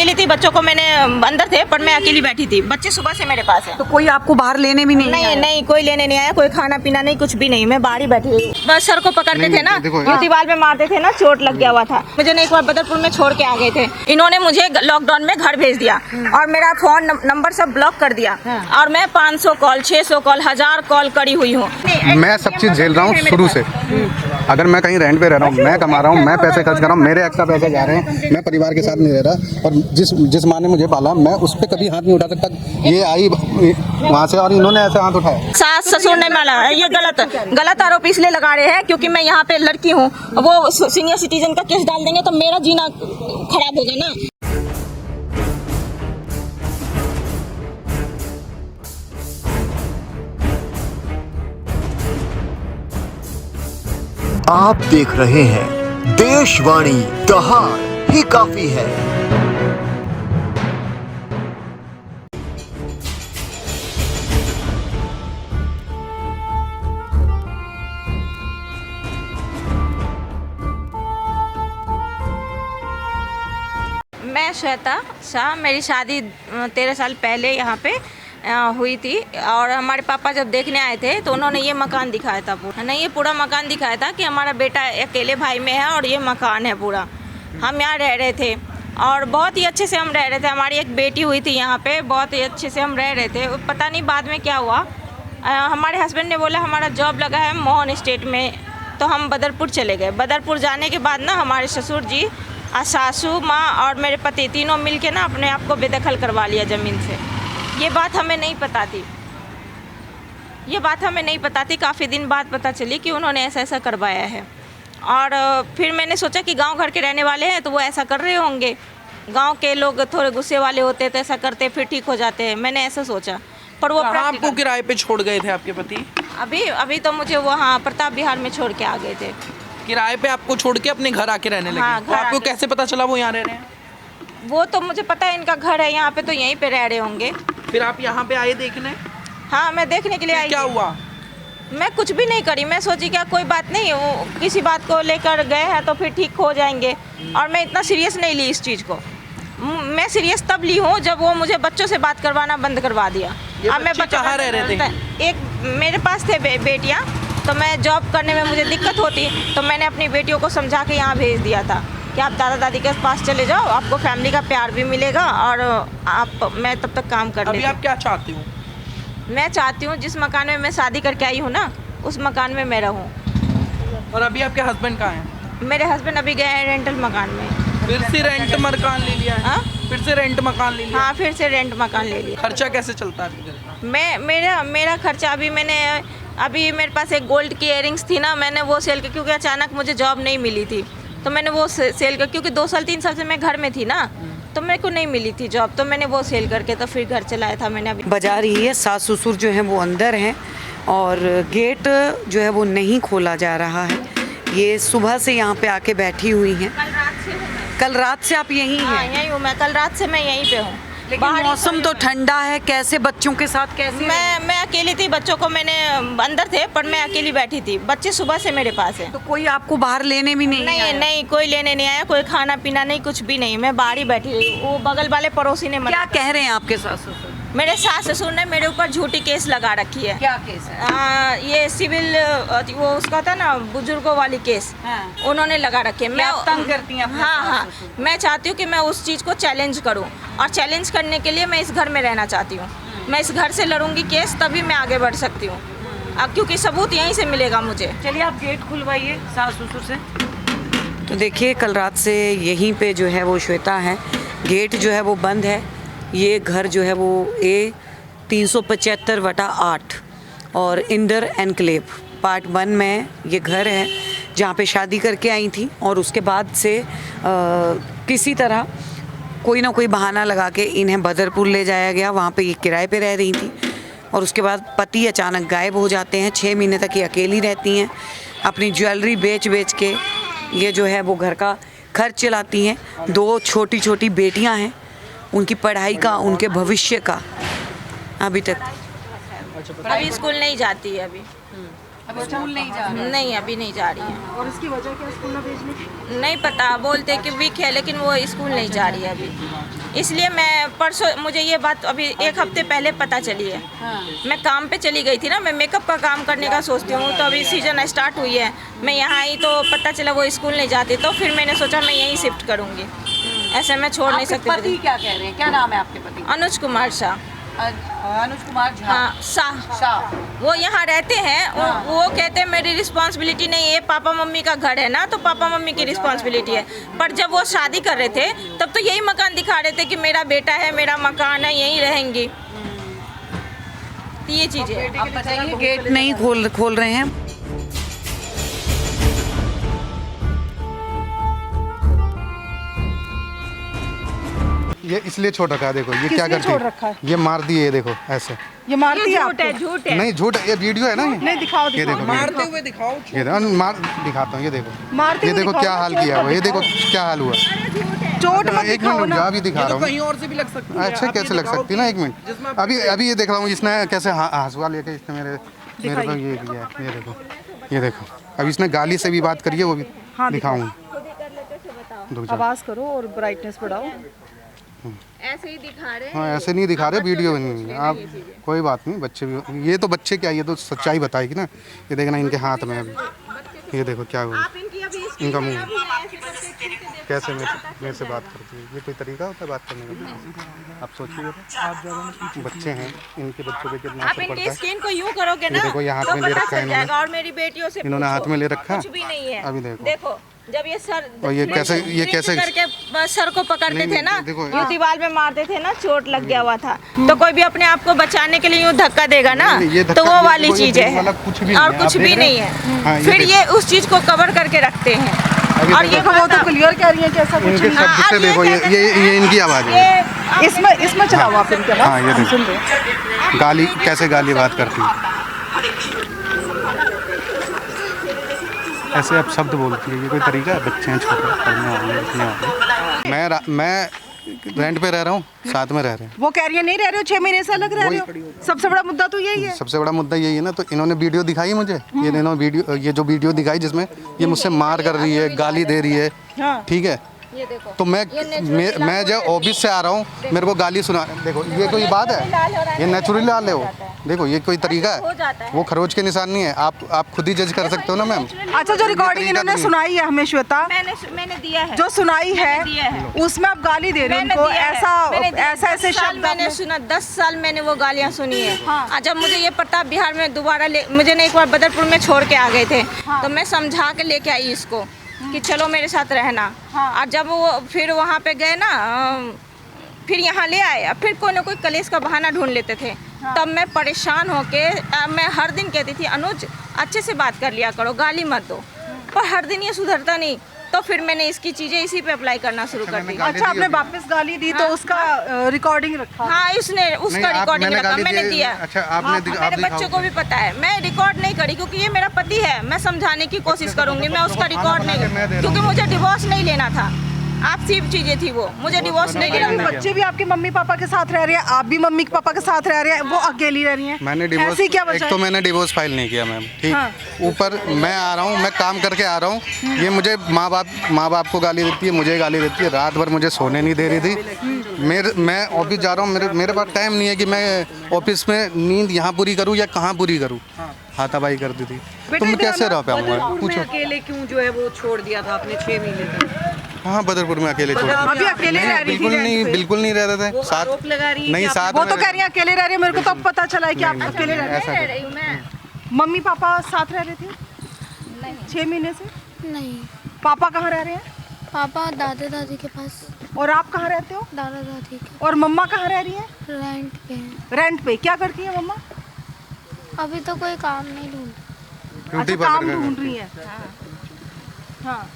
अकेली थी, बच्चों को मैंने अंदर थे पर मैं अकेली बैठी थी, बच्चे सुबह से मेरे पास है। तो कोई आपको बाहर लेने भी नहीं आया? नहीं, कोई लेने नहीं आया, कोई खाना पीना नहीं, कुछ भी नहीं, मैं बाहर ही बैठी हुई। बस सर को पकड़ते थे ना, ये दीवार पे मारते थे ना, चोट लग गया हुआ था। मुझे एक बार बदरपुर में छोड़ के आ गए थे, इन्होंने मुझे लॉकडाउन में घर भेज दिया और मेरा फोन नंबर सब ब्लॉक कर दिया और मैं 500 कॉल, 600 कॉल, 1000 कॉल करी हुई हूँ। मैं सब चीज़ झेल रहा हूँ शुरू से। अगर मैं कहीं रेंट पे रह रहा हूँ, मैं कमा रहा हूँ, मैं पैसे खर्च कर रहा हूँ, मेरे एक्स्ट्रा पैसे जा रहे हैं, मैं परिवार के साथ नहीं रह रहा। और जिस माँ ने मुझे पाला, मैं उस पर कभी हाथ नहीं उठा सकता। ये आई वहाँ से और इन्होंने ऐसे हाथ उठाया। सास ससुर ने माला, ये गलत आरोप इसलिए लगा रहे हैं क्योंकि मैं यहाँ पे लड़की हूँ। वो सीनियर सिटीजन का केस डाल देंगे तो मेरा जीना खराब होगा ना। आप देख रहे हैं देशवाणी, दहाड़ ही काफी है। मैं श्वेता शाह, मेरी शादी 13 साल पहले यहाँ पे हुई थी और हमारे पापा जब देखने आए थे तो उन्होंने ये मकान दिखाया था पूरा। नहीं, ये पूरा मकान दिखाया था कि हमारा बेटा अकेले भाई में है और ये मकान है पूरा। हम यहाँ रह रहे थे और बहुत ही अच्छे से हम रह रहे थे। हमारी एक बेटी हुई थी यहाँ पे, बहुत ही अच्छे से हम रह रहे थे। पता नहीं बाद में क्या हुआ, हमारे हस्बैंड ने बोला हमारा जॉब लगा है मोहन स्टेट में, तो हम बदरपुर चले गए। बदरपुर जाने के बाद ना हमारे ससुर जी, सासू माँ और मेरे पति तीनों मिलके ना अपने आप को बेदखल करवा लिया ज़मीन से। ये बात हमें नहीं पता थी, काफ़ी दिन बाद पता चली कि उन्होंने ऐसा करवाया है। और फिर मैंने सोचा कि गांव घर के रहने वाले हैं तो वो ऐसा कर रहे होंगे, गांव के लोग थोड़े गुस्से वाले होते तो ऐसा करते, फिर ठीक हो जाते हैं, मैंने ऐसा सोचा। पर वो आपको किराए पे छोड़ गए थे आपके पति? अभी तो मुझे वहाँ प्रताप बिहार में छोड़ के आ गए थे। किराए पे आपको छोड़ के अपने घर आके रहने लगे? हाँ, तो आपको कैसे पता चला वो यहाँ रह रहे हैं? वो तो मुझे पता है इनका घर है यहाँ पे, तो यहीं पे रह रहे होंगे। फिर आप यहाँ पे आए देखने? हाँ, मैं देखने के लिए आई। क्या हुआ? मैं कुछ भी नहीं करी, मैं सोची क्या कोई बात नहीं, वो किसी बात को लेकर गए हैं तो फिर ठीक हो जाएंगे। और मैं इतना सीरियस नहीं ली इस चीज़ को। मैं सीरियस तब ली हूँ जब वो मुझे बच्चों से बात करवाना बंद करवा दिया। अब मैं कहाँ रह रहे थे? एक मेरे पास थे बेटियाँ, तो मैं जॉब करने में मुझे दिक्कत होती, तो मैंने अपनी बेटियों को समझा के यहाँ भेज दिया था कि आप दादा दादी के पास चले जाओ, आपको फैमिली का प्यार भी मिलेगा और मैं तब तक काम कर लेती। अभी आप क्या चाहती हो? मैं चाहती हूँ जिस मकान में मैं शादी करके आई हूँ ना, उस मकान में मैं रहूँ। और अभी आपके हस्बैंड कहाँ हैं? मेरे हस्बैंड अभी गए हैं रेंटल मकान में। फिर से रेंट मकान ले लिया है? हाँ? फिर से रेंट मकान ले लिया? हाँ, फिर से रेंट मकान ले लिया। खर्चा कैसे चलता है? मेरा खर्चा अभी मेरे पास एक गोल्ड की इयरिंग्स थी ना, मैंने वो सेल की, क्योंकि अचानक मुझे जॉब नहीं मिली थी तो मैंने वो सेल कर, क्योंकि 2 साल 3 साल से मैं घर में थी ना, तो मेरे को नहीं मिली थी जॉब, तो मैंने वो सेल करके तो फिर घर चलाया था मैंने। अभी बजा रही है, सास ससुर जो है वो अंदर हैं और गेट जो है वो नहीं खोला जा रहा है। ये सुबह से यहाँ पे आके बैठी हुई हैं। कल रात से आप यहीं हैं? यहीं हूँ मैं, कल रात से मैं यहीं पे हूँ। लेकिन मौसम तो ठंडा है, कैसे बच्चों के साथ कैसे? मैं अकेली थी, बच्चों को मैंने अंदर थे पर मैं अकेली बैठी थी, बच्चे सुबह से मेरे पास है। तो कोई आपको बाहर लेने भी नहीं आया? नहीं, कोई लेने नहीं आया, कोई खाना पीना नहीं, कुछ भी नहीं, मैं बाहर ही बैठी रही। वो बगल वाले पड़ोसी ने क्या कह रहे हैं आपके सास ससुर? मेरे सास ससुर ने मेरे ऊपर झूठी केस लगा रखी है। क्या केस है? ये सिविल, वो उसका था ना बुजुर्गों वाली केस। हाँ। उन्होंने लगा रखी है। मैं तंग करती हैं अपने हाँ, सास ससुर? मैं चाहती हूँ कि मैं उस चीज़ को चैलेंज करूँ और चैलेंज करने के लिए मैं इस घर में रहना चाहती हूँ। मैं इस घर से लड़ूंगी केस, तभी मैं आगे बढ़ सकती हूँ, क्योंकि सबूत यहीं से मिलेगा मुझे। चलिए आप गेट खुलवाइए सास ससुर से। तो देखिए कल रात से यहीं पे जो है वो श्वेता है, गेट जो है वो बंद है। ये घर जो है वो A 375/8 और इंडर एनक्लेव पार्ट 1 में ये घर है जहाँ पे शादी करके आई थी और उसके बाद से किसी तरह कोई ना कोई बहाना लगा के इन्हें बदरपुर ले जाया गया। वहाँ पे ये किराए पे रह रही थी और उसके बाद पति अचानक गायब हो जाते हैं। 6 महीने तक ये अकेली रहती हैं, अपनी ज्वेलरी बेच के ये जो है वो घर का खर्च चलाती हैं। 2 छोटी छोटी बेटियां हैं, उनकी पढ़ाई का, उनके भविष्य का अभी तक। अभी स्कूल नहीं जाती है अभी। अभी स्कूल नहीं जा रही नहीं अभी नहीं जा रही है। और इसकी वजह क्या स्कूल ना भेजने की? नहीं पता, बोलते कि वीक है लेकिन वो स्कूल नहीं जा रही है अभी। इसलिए मैं परसों, मुझे ये बात अभी 1 हफ्ते पहले पता चली है। मैं काम पे चली गई थी ना, मैं मेकअप का काम करने का सोचती हूँ, तो अभी सीजन स्टार्ट हुई है, मैं यहाँ आई तो पता चला वो स्कूल नहीं जाती, तो फिर मैंने सोचा मैं यहीं शिफ्ट करूँगी। ऐसे मैं छोड़ नहीं आपके सकती। पति क्या कह रहे हैं, क्या नाम है आपके पति? अनुज कुमार शाह। अनुज कुमार झा। हाँ शाह। शाह। वो यहाँ रहते हैं। वो कहते हैं मेरी रिस्पॉन्सिबिलिटी नहीं है, पापा मम्मी का घर है ना, तो पापा मम्मी की रिस्पॉन्सिबिलिटी है। पर जब वो शादी कर रहे थे तब तो यही मकान दिखा रहे थे कि मेरा बेटा है, मेरा मकान है, यहीं रहेंगी। तो ये चीज़ें आप बताइए, गेट नहीं खोल रहे हैं। ये इसलिए छोड़ रखा है, देखो ये क्या करती छोड़ रखा है? ये मार दिए, ये देखो ऐसे। ये मारती है झूठ है, आपको? झूठ है। नहीं झूठ, ये वीडियो है ना ये। नहीं दिखाओ ये दिखाओ। देखो मारते हुए दिखाओ। ये देखो, मार दिखाता हूँ, ये देखो। मारते ये हुए देखो दिखाओ क्या ना, हाल चोट किया हुआ, मत ये देखो दिखाओ। क्या हाल हुआ। चोट मत एक दिखाओ मिनट ना। जा भी दिखा ये रहा तो हूँ। कहीं और से भी लग सकती है। अच्छा आप कैसे ये लग दिखाओ सकती है ना, कि एक मिनट। जिसमें आप अभी ये देख रहा हूँ, इसने कैसे हंसुआ लेके इसने मेरे को ये किया है, ये देखो, ये देखो। अब इसने गाली से भी बात करी है, वो भी हाँ, दिखाऊँ। आवाज करो और ब्राइटनेस बढ़ाओ। ऐसे ही दिखा रहे हैं। हाँ ऐसे नहीं दिखा रहे, वीडियो नहीं है। आप कोई बात नहीं, बच्चे भी, ये तो बच्चे क्या, ये तो सच्चाई बताएगी ना। ये देखना इनके हाथ में अभी, ये देखो क्या हुआ आप इनकी अभी इनका मुंह ऐसे करके खींच के देखो। कैसे मेरे से बात करती है। ये कोई तरीका होता है बात करने का? आप सोचिए, आप बच्चे हैं, इनके बच्चों पे कितना आप असर इनकी पड़ता है। स्किन को यूं करोगे ये ना देखो, ये हाथ तो में ले पता रखा है चल इन्होंने। जाएगा। और मेरी बेटियों से इन्होंने पूछो, हाथ में ले रखा, कुछ भी नहीं है। अभी देखो। जब ये सर और ये कैसे करके सर को पकड़ते नहीं, थे ना, देखो, यूं दीवार में मारते थे ना, चोट लग गया हुआ था। तो कोई भी अपने आप को बचाने के लिए यूं धक्का देगा ना, नहीं, ये तो धक्का- वो वाली देखो, ये चीज दिल है वाला कुछ भी और नहीं है, कुछ आप भी देख रहे नहीं हैं? है। हाँ, ये फिर देखो। ये उस चीज को कवर करके रखते हैं। अभी और देखो। ये वो तो क्लियर कह रही है कि ऐसा कुछ इनके नहीं। शब्द से अब देखो, क्या कहते हैं? ये इनकी आवाज़ है। ये इसमें चलाओ आप इनके आवाज। हाँ, ये हम देखो। सुन रहे हैं। गाली कैसे गाली बात करती है, ऐसे आप शब्द बोलती है। ये कोई तरीका है? बच्चे हैं छोटे, पढ़ने वाले, लिखने वाले। मैं रेंट पे रह रहा हूँ, साथ में रह रहे हैं। वो कह रही है नहीं रह रहे हो, 6 महीने से अलग रह रहे हो। सबसे बड़ा मुद्दा तो यही है। सबसे बड़ा मुद्दा यही है ना। तो इन्होंने वीडियो दिखाई मुझे, ये जो वीडियो दिखाई जिसमें ये मुझसे मार कर रही है, गाली दे रही है, हाँ। ठीक है। ये देखो, तो मैं जब ऑफिस से आ रहा हूँ, मेरे को गाली सुना। देखो ये कोई बात है? ये नेचुरली लाल है वो। देखो ये कोई तरीका है? वो खरोच के निशान नहीं है। आप खुद ही जज कर सकते हो ना मैम। अच्छा, जो रिकॉर्डिंग इन्होंने सुनाई है हमें, श्वेता, मैंने दिया है। जो सुनाई दिया है है। उसमें आप गाली दे रहे हो उनको। ऐसे शब्द मैंने सुना, 10 साल मैंने वो गालियाँ सुनी है। हाँ। जब मुझे ये पता, बिहार में दोबारा मुझे एक बार बदरपुर में छोड़ के आ गए थे। हाँ। तो मैं समझा के लेके आई इसको कि चलो मेरे साथ रहना। हाँ। और जब वो फिर वहाँ पे गए ना, फिर यहाँ ले आए, फिर कोई ना कोई कलेश का बहाना ढूंढ लेते थे। हाँ। तब मैं परेशान होके मैं हर दिन कहती थी, अनुज अच्छे से बात कर लिया करो, गाली मत दो। पर हर दिन ये सुधरता नहीं, तो फिर मैंने इसकी चीज़ें इसी पे अप्लाई करना शुरू कर दी। अच्छा, आपने वापस गाली दी तो उसका रिकॉर्डिंग रखा? हाँ, उसका रिकॉर्डिंग रखा, मैंने दिया। अच्छा, आपने मेरे बच्चों को भी पता है। मैं रिकॉर्ड नहीं करी क्योंकि ये मेरा पति है। मैं समझाने की कोशिश करूंगी, मैं उसका रिकॉर्ड नहीं, क्योंकि मुझे डिवोर्स नहीं लेना था। आपसी चीजें थी वो, मुझे डिवोर्स नहीं लेकिन लेना अभी था। बच्चे भी आपके मम्मी पापा के साथ रह रहे हैं, आप भी मम्मी पापा के साथ रह रहे हैं, वो अकेली रह रही हैं। मैंने डिवोर्स, ऐसी क्या एक वजह तो है? मैंने डिवोर्स फाइल नहीं किया मैम, ठीक। हाँ। ऊपर मैं आ रहा हूँ, मैं काम करके आ रहा हूँ, ये मुझे माँ बाप को गाली देती है, मुझे गाली देती है। रात भर मुझे सोने नहीं दे रही थी। मैं ऑफिस जा रहा हूँ, मेरे पास टाइम नहीं है कि मैं ऑफिस में नींद यहाँ पूरी करूँ या कहाँ पूरी करूँ। हाथापाई करती थी। तुम कैसे रह पाऊंगा? पूछो। अकेले क्यों जो है वो छोड़ दिया था आपने 6 महीने तक? हाँ, बदरपुर में अकेले छोड़ दिया। अभी अकेले रह रही थी बिल्कुल नहीं रह रहे थे साथ। आरोप लगा रही है नहीं, कि साथ वो में तो कह रही है अकेले रह रही है। मेरे को तो अब पता चला है कि आप अकेले रह रहे ऐसा रह रही हूँ मैं। हैं। मम्मी पापा साथ रह रहे थे 6 महीने से? नहीं, पापा कहाँ रह रहे हैं? पापा दादा दादी के पास, और आप कहाँ रहते हो? दादा दादी के और मम्मा कहाँ रह रही है? रेंट पे हैं। रेंट पे। क्या करती है मम्मा? अभी तो कोई काम नहीं ढूंढ। ब्यूटी अच्छा, काम पार्लर ढूंढ रही है। हाँ,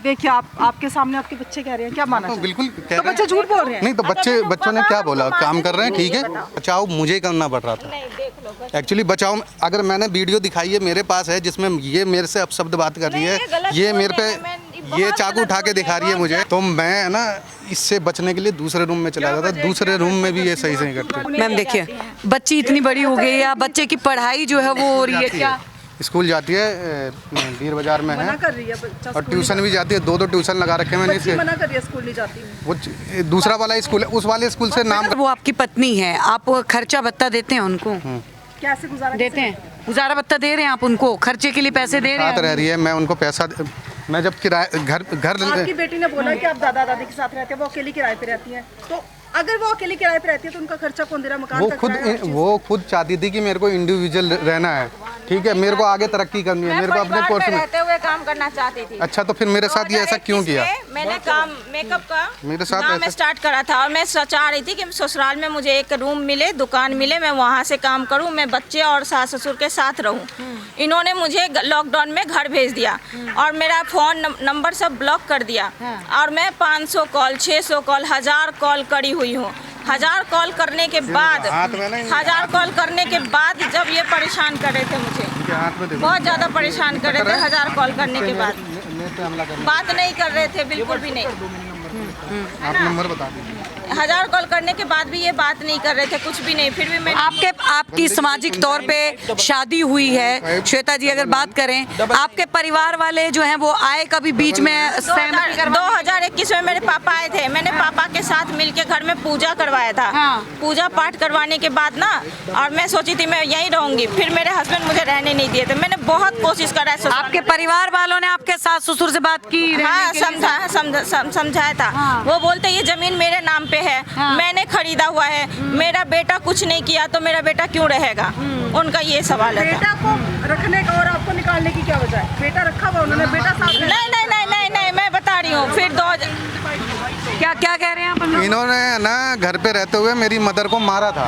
देखिए आपके सामने आपके बच्चे कह रहे हैं, क्या माना तो जाए? बिल्कुल कह तो रहे बच्चे हैं। झूठ बोल रहे हैं। नहीं तो बच्चों ने क्या बोला? काम कर रहे हैं, ठीक है। बचाओ मुझे करना पड़ रहा था एक्चुअली। बचाओ, अगर मैंने वीडियो दिखाई है मेरे पास है, जिसमें ये मेरे से अपशब्द बात कर रही है, ये मेरे पे ये चाकू उठा के दिखा रही है मुझे, तो मैं ना इससे बचने के लिए दूसरे रूम में चला जाता। दूसरे रूम में भी ये सही से नहीं करते। मैम देखिए, बच्ची इतनी बड़ी हो गई है, बच्चे की पढ़ाई जो है वो हो रही है, क्या स्कूल जाती है, बीर बाजार में मना है, कर रही है बच्चा और स्कूल ट्यूशन भी जाती है। दो ट्यूशन लगा रखे हैं मैंने बच्ची इसे। मना कर रही है स्कूल नहीं जाती। वो दूसरा वाला स्कूल है, उस वाले स्कूल से नाम वो आपकी पत्नी है, आप खर्चा भत्ता देते हैं उनको? कैसे गुजारा देते हैं, गुजारा भत्ता दे रहे हैं आप उनको, खर्चे के लिए पैसे दे रहे साथ रह हैं? रही है, मैं उनको पैसा मैं जब किराए घर आपकी बेटी ने बोला कि आप दादा दादी के साथ रहते हैं, वो अकेली किराए पे रहती हैं, तो अगर वो अकेली किराए पे रहती है तो उनका खर्चा कौन दे रहा है? मकान का किराया, हर चीज़? वो खुद चाहती थी कि मेरे को इंडिविजुअल रहना है, ठीक है, मेरे को आगे तरक्की करनी है, मैं मेरे को अपने परिवार कोर्स में में। रहते हुए काम करना चाहती थी। अच्छा, तो फिर मेरे साथ ये ऐसा क्यों 2021 किया? में मैंने काम मेकअप का मेरे साथ काम ऐसा- स्टार्ट करा था, और मैं चाह रही थी कि ससुराल में मुझे एक रूम मिले, दुकान मिले, मैं वहाँ से काम करूँ, मैं बच्चे और सास ससुर के साथ रहूँ। इन्होंने मुझे लॉकडाउन में घर भेज दिया और मेरा फ़ोन नंबर सब ब्लॉक कर दिया, और मैं 500 कॉल, 600 कॉल, 1000 कॉल करी हुई हूँ। 1000 कॉल करने के बाद, हाथ में नहीं- 1000 कॉल करने के बाद जब ये परेशान कर रहे थे मुझे, इनके हाथ में दे दो। बहुत ज़्यादा परेशान कर रहे थे, 1000 कॉल करने के बाद मेरे पे हमला करने। बात नहीं कर रहे थे, बिल्कुल भी नहीं। आप नंबर बता दीजिए। 1000 कॉल करने के बाद भी ये बात नहीं कर रहे थे, कुछ भी नहीं। फिर भी मैं आपकी सामाजिक तौर पे शादी हुई है श्वेता जी, अगर बात करें, आपके परिवार वाले जो हैं वो आए कभी बीच में सहमति करवा? 2021 में मेरे पापा आए थे, मैंने पापा के साथ मिलके घर में पूजा करवाया था। हाँ। पूजा पाठ करवाने के बाद ना, और मैं सोची थी मैं यहीं रहूंगी, फिर मेरे हस्बैंड मुझे रहने नहीं दिए थे। मैंने बहुत कोशिश करा है। आपके परिवार वालों ने आपके सास ससुर से बात की? रहने हाँ, के लिए? समझाया था। हाँ। वो बोलते ये जमीन मेरे नाम पे है, हाँ। मैंने खरीदा हुआ है, मेरा बेटा कुछ नहीं किया तो मेरा बेटा क्यों रहेगा? उनका ये सवाल है। बेटा को रखने का और आपको निकालने की क्या वजह है? बेटा रखा हुआ उन्होंने, बेटा साथ नहीं नहीं नहीं नहीं नहीं, मैं बता रही हूँ। फिर क्या क्या कह रहे हैं आप? इन्होंने ना घर पे रहते हुए मेरी मदर को मारा था,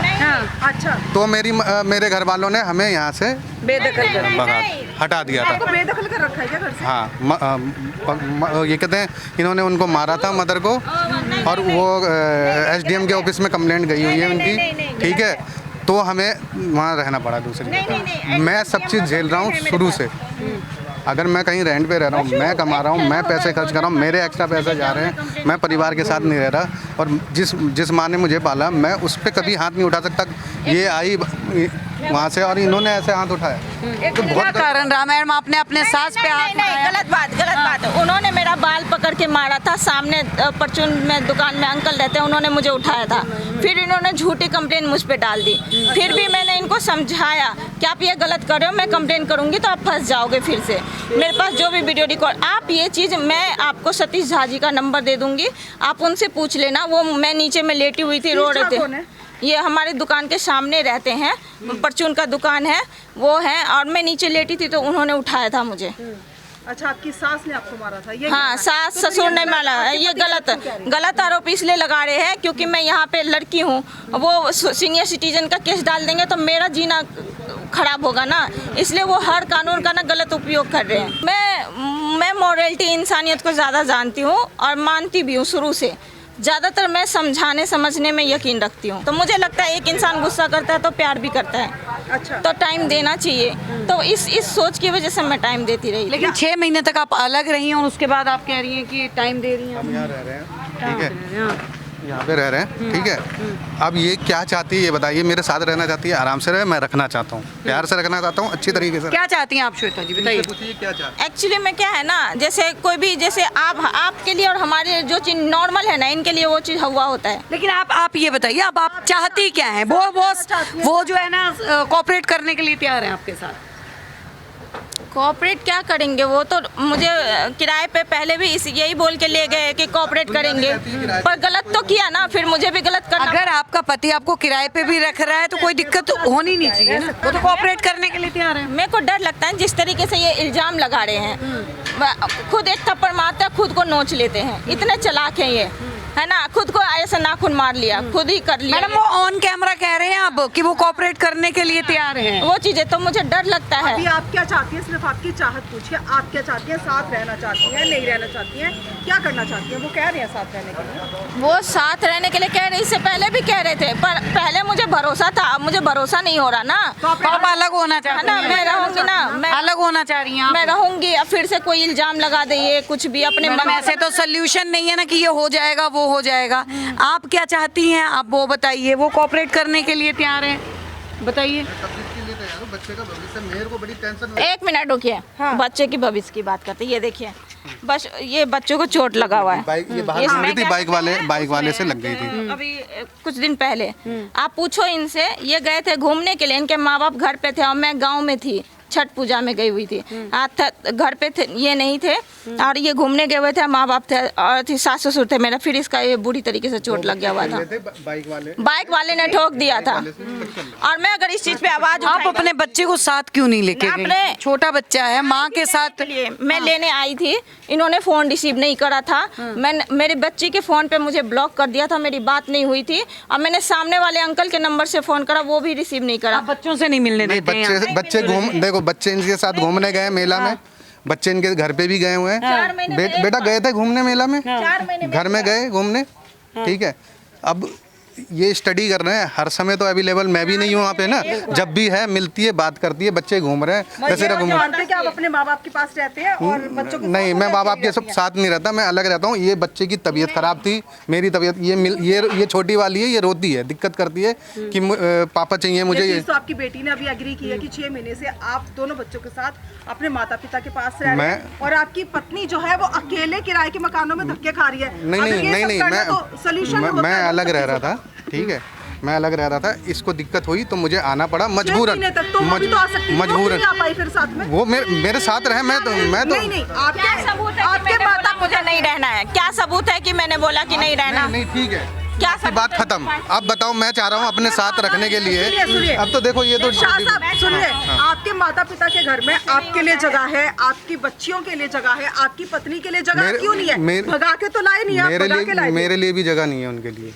अच्छा, तो मेरे घर वालों ने हमें यहाँ से बेदखल कर भगा हटा दिया आपको था। बेदखल कर रखा है क्या घर से? हाँ, ये कहते हैं इन्होंने उनको मारा था मदर को, और वो SDM के ऑफिस में कंप्लेंट गई हुई है उनकी, ठीक है, तो हमें वहाँ रहना पड़ा दूसरी जगह। मैं सब चीज़ झेल रहा हूँ शुरू से। अगर मैं कहीं रेंट पे रह रहा हूँ, मैं कमा रहा हूँ, मैं पैसे खर्च कर रहा हूँ, मेरे एक्स्ट्रा पैसे जा रहे हैं, मैं परिवार के साथ नहीं रह रहा, और जिस माँ ने मुझे पाला, मैं उस पर कभी हाथ नहीं उठा सकता। ये आई वहाँ से और इन्होंने ऐसे हाथ उठाया, तो क्या बहुत कारण रहा मैडम? आपने अपने सास पे हाथ नहीं, उठाया? गलत बात। उन्होंने मेरा बाल पकड़ के मारा था, सामने परचून में दुकान में अंकल रहते हैं, उन्होंने मुझे उठाया था। फिर इन्होंने झूठी कंप्लेन मुझ पे डाल दी। फिर भी मैंने इनको समझाया कि आप ये गलत कर रहे हो, मैं कंप्लेन करूंगी तो आप फंस जाओगे फिर से। मेरे पास जो भी वीडियो रिकॉर्ड, आप ये चीज़, मैं आपको सतीश झा जी का नंबर दे दूंगी, आप उनसे पूछ लेना। वो मैं नीचे में लेटी हुई थी, रो रहे थे। ये हमारे दुकान के सामने रहते हैं, परचून का दुकान है, वो है, और मैं नीचे लेटी थी तो उन्होंने उठाया था मुझे। अच्छा, आपकी सास ने आपको मारा था? ये हाँ, सास ससुर ने मारा है। ये गलत आरोप इसलिए लगा रहे हैं क्योंकि मैं यहाँ पे लड़की हूँ। वो सीनियर सिटीजन का केस डाल देंगे तो मेरा जीना खराब होगा ना, इसलिए वो हर कानून का ना गलत उपयोग कर रहे हैं। मैं मॉरलिटी, इंसानियत को ज़्यादा जानती हूँ और मानती भी हूँ शुरू से। ज़्यादातर मैं समझाने समझने में यकीन रखती हूँ। तो मुझे लगता है एक इंसान गुस्सा करता है तो प्यार भी करता है। अच्छा, तो टाइम देना चाहिए। तो इस सोच की वजह से मैं टाइम देती रही। लेकिन 6 महीने तक आप अलग रही हैं और उसके बाद आप कह रही हैं कि टाइम दे रही हैं? हम यहाँ रह रहे हैं, ठीक है, यहाँ पे रह रहे हैं, ठीक है। अब ये क्या चाहती है ये बताइए? मेरे साथ रहना चाहती है, आराम से रहे, मैं रखना चाहता हूँ, प्यार से रखना चाहता हूँ, अच्छी तरीके से। क्या चाहती हैं आप श्वेता जी, बताइए? क्या चाहती है? एक्चुअली में क्या है ना, जैसे कोई भी, जैसे आपके लिए और हमारे जो चीज़ नॉर्मल है ना, इनके लिए वो चीज़ हुआ होता है। लेकिन आप ये बताइए, अब आप चाहती क्या हैं? वो जो है ना कोऑपरेट करने के लिए तैयार हैं आपके साथ? कोऑपरेट क्या करेंगे? वो तो मुझे किराए पे पहले भी यही बोल के ले गए कि कोऑपरेट करेंगे, पर गलत तो किया ना, फिर मुझे भी गलत करना। अगर आपका पति आपको किराए पे भी रख रहा है तो कोई दिक्कत होनी नहीं चाहिए ना, वो तो कोऑपरेट करने के लिए तैयार है। मेरे को डर लगता है जिस तरीके से ये इल्जाम लगा रहे हैं। खुद एक थप्पड़ मारते हैं, खुद को नोच लेते हैं, इतने चालाक हैं ये, है ना। खुद को ऐसा नाखून मार लिया, खुद ही कर लिया। मैडम, वो ऑन कैमरा कह रहे हैं अब कि वो कोऑपरेट करने के लिए तैयार हैं। वो चीज़ें तो मुझे डर लगता है। अभी आप क्या चाहती हैं? सिर्फ आपकी चाहत पूछिए, आप क्या चाहती हैं? साथ रहना चाहती हैं, नहीं रहना चाहती हैं, क्या करना चाहती हैं? वो कह रहे हैं साथ रहने के लिए। वो साथ रहने के लिए कह रहे, इससे पहले भी कह रहे थे, पर पहले मुझे भरोसा था, अब मुझे भरोसा नहीं हो रहा ना। तो आप अलग होना चाहती ना, हैं? मैं रहूंगी ना, मैं अलग होना चाह रही हैं आप? मैं रहूंगी, अब फिर से कोई इल्जाम लगा दे, ये कुछ भी अपने मैडम, ऐसे तो सोल्यूशन नहीं है ना कि ये हो जाएगा वो हो जाएगा। आप क्या चाहती हैं? आप वो बताइए। वो कोऑपरेट करने के लिए तैयार हैं, बताइए। बच्चे का भविष्य मेरे को बड़ी टेंशन। एक मिनट रुकिए, बच्चे की भविष्य की बात करते हैं। ये देखिए बस ये बच्चों को चोट लगा हुआ है। बाइक ये बाहर घूम रही थी, बाइक वाले से लग गई थी अभी कुछ दिन पहले। आप पूछो इनसे, ये गए थे घूमने के लिए, इनके माँ बाप घर पे थे और मैं गांव में थी, छठ पूजा में गई हुई थी। घर पे थे, ये नहीं थे और ये घूमने गए हुए थे, माँ बाप थे और थी सास ससुर थे मेरा। फिर इसका ये बुरी तरीके से चोट लग गया हुआ था। बाइक वाले ने ठोक दिया था। और मैं अगर इस चीज पे आवाज आप अपने बच्चे को साथ क्यों नहीं लेके गए? अपने- छोटा बच्चा है, माँ के साथ। मैं लेने आई थी, इन्होंने फोन रिसीव नहीं करा था। मैं मेरे बच्ची के फोन पे मुझे ब्लॉक कर दिया था, मेरी बात नहीं हुई थी। और मैंने सामने वाले अंकल के नंबर से फोन करा, वो भी रिसीव नहीं करा। आप बच्चों से नहीं मिलने नहीं, देते हैं? बच्चे घूम देखो, बच्चे इनके साथ घूमने गए मेला में, बच्चे इनके घर पे भी गए हुए हैं। बेटा गए थे घूमने मेला में, 4 महीने घर में गए घूमने, ठीक है। अब ये स्टडी कर रहे हैं, हर समय तो अवेलेबल मैं भी नहीं हूँ वहाँ पे ना। जब भी है मिलती है, बात करती है, बच्चे घूम रहे हैं जैसे घूम। जानते हैं कि आप अपने माँ बाप के पास रहते हैं और बच्चों के नहीं, मैं माँ बाप के सब साथ नहीं रहता, मैं अलग रहता हूँ। ये बच्चे की तबीयत खराब थी, मेरी तबीयत ये छोटी वाली है, ये रोती है, दिक्कत करती है कि पापा चाहिए मुझे। ये तो आपकी बेटी ने अभी एग्री की है कि 6 महीने से आप दोनों बच्चों के साथ अपने माता पिता के पास रह रहे हैं और आपकी पत्नी जो है वो अकेले किराए के मकानों में धक्के खा रही है। नहीं, मैं अलग रह रहा था, ठीक है, मैं अलग रह रहा था। इसको दिक्कत हुई तो मुझे आना पड़ा मजबूरन। वो मेरे साथ रहे, मैं तो नहीं, क्या सबूत है कि मैंने बोला मुझे नहीं रहना है? क्या सबूत है कि मैंने बोला कि नहीं रहना? नहीं, ठीक है, क्या आपकी बात खत्म। अब बताओ, मैं चाह रहा हूँ अपने साथ रखने के लिए। अब तो देखो ये तो सुनिए, आपके माता पिता के घर में आपके लिए जगह है, आपकी बच्चियों के लिए जगह है, आपकी पत्नी के लिए जगह क्यों नहीं है? भगा के तो लाए नहीं, मेरे लिए भी जगह नहीं है उनके लिए,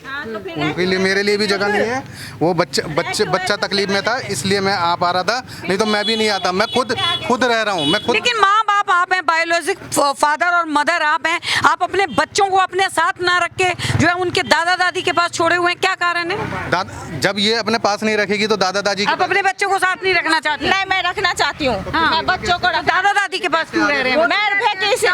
उनके लिए मेरे लिए भी जगह नहीं है। वो बच्चा तकलीफ में था, इसलिए मैं आ पा रहा था, नहीं तो मैं भी नहीं आता। मैं खुद रह रहा हूँ, मैं खुद। लेकिन माँ बाप आप हैं, बायोलॉजिक फादर और मदर आप हैं, आप अपने बच्चों को अपने साथ ना रख के जो है उनके दादा दादी के पास छोड़े हुए हैं, क्या कारण है? जब ये अपने पास नहीं रखेगी तो दादा दादी आप अपने बच्चों को साथ नहीं रखना चाहते? नहीं, मैं रखना चाहती हूँ। मैं बच्चों को दादा दादी के पास क्यों रह रहे हैं? मैं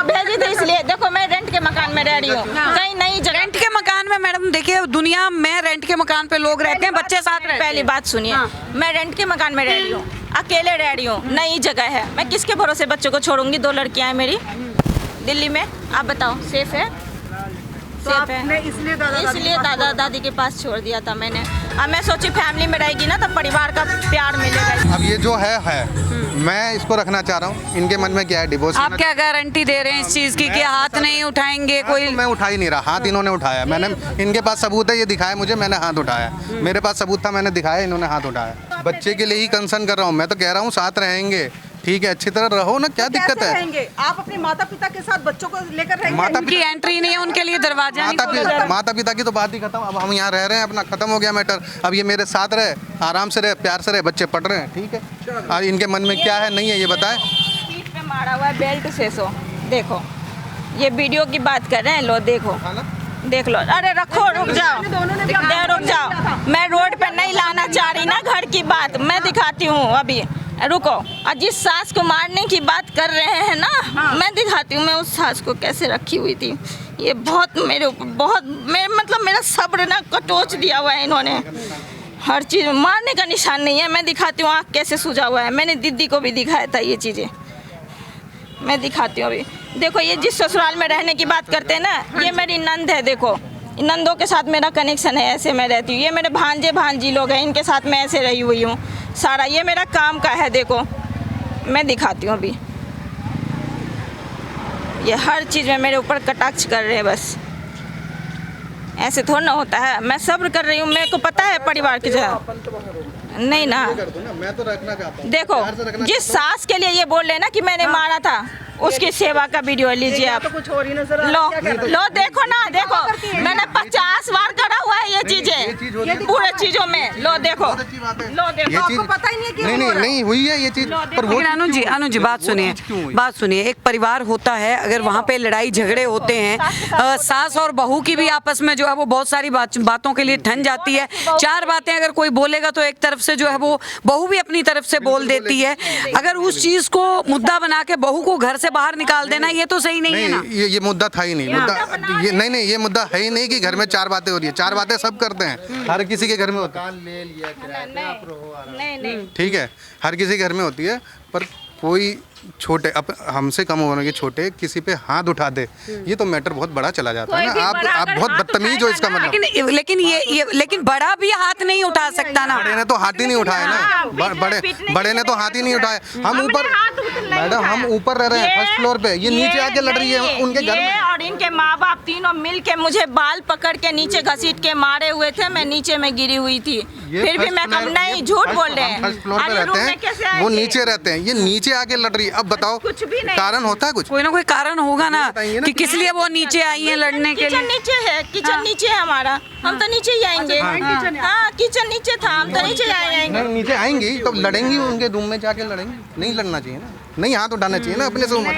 भेजी थी इसलिए। देखो मैं रेंट के मकान में रह रही हूँ, कहीं नई जगह। रेंट के मकान में मैडम देखिए, दुनिया में रेंट के मकान पे लोग रहते हैं, बच्चे साथ रहते हैं। पहली बात सुनिए, मैं रेंट के मकान में रह रही हूँ, अकेले रह रही हूँ, नई जगह है, मैं किसके भरोसे बच्चों को छोड़ूंगी? 2 लड़कियां हैं मेरी दिल्ली में, आप बताओ सेफ है? सेफ है, इसलिए दादा दादी के पास छोड़ दिया था मैंने। अब मैं सोची फैमिली में रहेगी ना तो परिवार का प्यार मिलेगा। अब ये जो है मैं इसको रखना चाह रहा हूँ। इनके मन में क्या है, डिवोर्स? आप क्या गारंटी दे रहे हैं इस चीज की कि हाथ नहीं उठाएंगे कोई? मैं उठा ही नहीं रहा, हाथ इन्होंने उठाया। मैंने, इनके पास सबूत है, ये दिखाया मुझे, मैंने हाथ उठाया। मेरे पास सबूत था, मैंने दिखाया, इन्होंने हाथ उठाया। बच्चे के लिए ही कंसर्न कर रहा हूँ मैं, तो कह रहा हूँ साथ रहेंगे, ठीक है, अच्छी तरह रहो ना, क्या दिक्कत है? रहेंगे आप अपने माता पिता के साथ बच्चों को लेकर रहेंगे? उनकी एंट्री नहीं है, उनके लिए दरवाजा माता पिता की तो बात ही खत्म। अब हम यहाँ रह रहे हैं, अपना खत्म हो गया मैटर। अब ये मेरे साथ रहे, आराम से रहे, प्यार से रहे, बच्चे पढ़ रहे हैं, ठीक है। और इनके मन में क्या है, नहीं है, ये बताएं। पीठ पे मारा हुआ है बेल्ट से, सो देखो, ये वीडियो की बात कर रहे हैं, लो देखो, देख लो। अरे रखो, रुक जाओ, रुक जाओ, मैं रोड पे नहीं लाना चाह रही ना घर की बात, मैं दिखाती हूँ अभी, रुको। और जिस सास को मारने की बात कर रहे हैं ना, मैं दिखाती हूँ मैं उस सास को कैसे रखी हुई थी। ये बहुत मेरे ऊपर, बहुत मतलब मेरा सब्र ना कटोच दिया हुआ है इन्होंने। हर चीज़ मारने का निशान नहीं है, मैं दिखाती हूँ आँख कैसे सूजा हुआ है। मैंने दीदी को भी दिखाया था ये चीज़ें, मैं दिखाती हूँ अभी। देखो ये जिस ससुराल में रहने की बात करते हैं ना, ये मेरी नंद है, देखो नंदों के साथ मेरा कनेक्शन है, ऐसे मैं रहती हूँ। ये मेरे भांजे भांजी लोग हैं, इनके साथ मैं ऐसे रही हुई हूँ सारा। ये मेरा काम का है, देखो मैं दिखाती हूँ अभी। ये हर चीज़ में मेरे ऊपर कटाक्ष कर रहे हैं, बस ऐसे थोड़ा ना होता है। मैं सब्र कर रही हूँ, मेरे को पता है परिवार की जगह नहीं ना। मैं तो रखना चाहता हूँ। देखो जिस सास के लिए ये बोल रहे ना कि मैंने मारा था, उसकी सेवा का वीडियो लीजिए आप। कुछ और ही नजर लो देखो ना, देखो मैंने 50 बार करा हुआ है ये चीजें पूरे चीजों में। लो देखो, लो देखो, आपको पता ही नहीं है कि नहीं हुई है ये चीज। पर वो अनु जी बात सुनिए, एक परिवार होता है, अगर वहाँ पे लड़ाई झगड़े होते हैं, सास और बहू की भी आपस में जो है वो बहुत सारी बातों के लिए ठन जाती है। 4 बातें अगर कोई बोलेगा तो एक तरफ से जो है वो बहू भी अपनी तरफ से बोल देती है। अगर उस चीज को मुद्दा बना के बहू को घर से बाहर निकाल देना, ये तो सही नहीं है ना। ये मुद्दा था ही नहीं, मुद्दा ये नहीं, ये मुद्दा है ही नहीं कि घर में 4 बातें हो रही है। 4 बातें सब करते हैं, हर किसी के घर में होता है, नहीं नहीं ठीक है, हर किसी के घर में होती है, पर कोई छोटे हमसे कम उम्र के छोटे किसी पे हाथ उठा दे, ये तो मैटर बहुत बड़ा चला जाता है कोई भी ना। बड़ा आप अगर बहुत हाथ बदतमीज हो, इसका उठाएगा मतलब। लेकिन बड़ा भी हाथ नहीं उठा सकता ना। बड़े ने तो हाथ ही नहीं उठाया हाँ, ना, बड़े ने तो हाथ ही नहीं उठाया। हम ऊपर, मैडम हम ऊपर रह रहे हैं फर्स्ट फ्लोर पे, ये नीचे आके लड़ रही है उनके घर में। और इनके माँ बाप तीनों मिल के मुझे बाल पकड़ के नीचे घसीट के मारे हुए थे, मैं नीचे में गिरी हुई थी, फिर भी मैं कम नहीं, झूठ बोल रहे हैं। फर्स्ट फ्लोर पे रहते हैं, वो नीचे रहते हैं, ये नीचे आके लड़ रही है। अब बताओ कुछ भी नहीं। कारण होता है कुछ, कोई ना कोई कारण होगा ना बताइए ना। कि किस लिए वो नीचे आई हैं लड़ने के किचन लिए। नीचे है, किचन नीचे है हमारा, हम तो नीचे ही आएंगे। हाँ किचन नीचे था, हम तो नीचे आएंगे। नहीं नीचे आएंगी तो लड़ेंगी, उनके रूम में जाके लड़ेंगी। नहीं लड़ना चाहिए ना, नहीं हाथ उठाना चाहिए ना अपने से उम्र,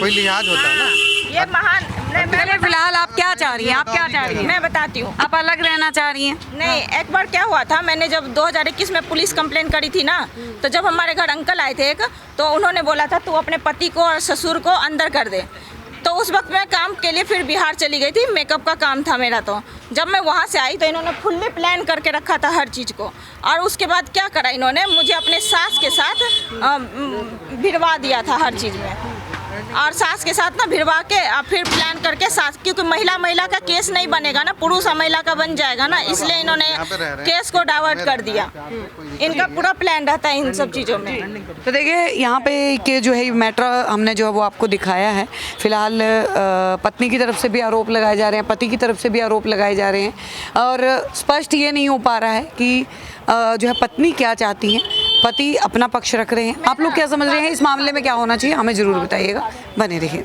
कोई लिहाज होता है ना। ये महान चलिए, फिलहाल आप क्या चाह रही हैं? आप क्या चाह रही हैं? मैं बताती हूँ। आप अलग रहना चाह रही हैं? नहीं, एक बार क्या हुआ था, मैंने जब 2021 में पुलिस कंप्लेन करी थी ना, तो जब हमारे घर अंकल आए थे एक, तो उन्होंने बोला था तू अपने पति को और ससुर को अंदर कर दे। तो उस वक्त मैं काम के लिए फिर बिहार चली गई थी, मेकअप का काम था मेरा। तो जब मैं वहाँ से आई तो इन्होंने फुल्ली प्लान करके रखा था हर चीज़ को, और उसके बाद क्या करा इन्होंने, मुझे अपने सास के साथ भिड़वा दिया था हर चीज़ में, और सास के साथ ना भिड़वा के फिर प्लान करके सास, क्योंकि महिला का केस नहीं बनेगा ना, पुरुष और महिला का बन जाएगा ना, इसलिए इन्होंने केस को डाइवर्ट कर दिया। इनका पूरा प्लान रहता है इन सब चीज़ों में। तो देखिए, यहाँ पे के जो है मैटर हमने जो है वो आपको दिखाया है। फिलहाल पत्नी की तरफ से भी आरोप लगाए जा रहे हैं, पति की तरफ से भी आरोप लगाए जा रहे हैं, और स्पष्ट ये नहीं हो पा रहा है कि जो है पत्नी क्या चाहती हैं, पति अपना पक्ष रख रहे हैं। आप लोग क्या समझ रहे हैं इस मामले में, क्या होना चाहिए, हमें ज़रूर बताइएगा। बने रहिए।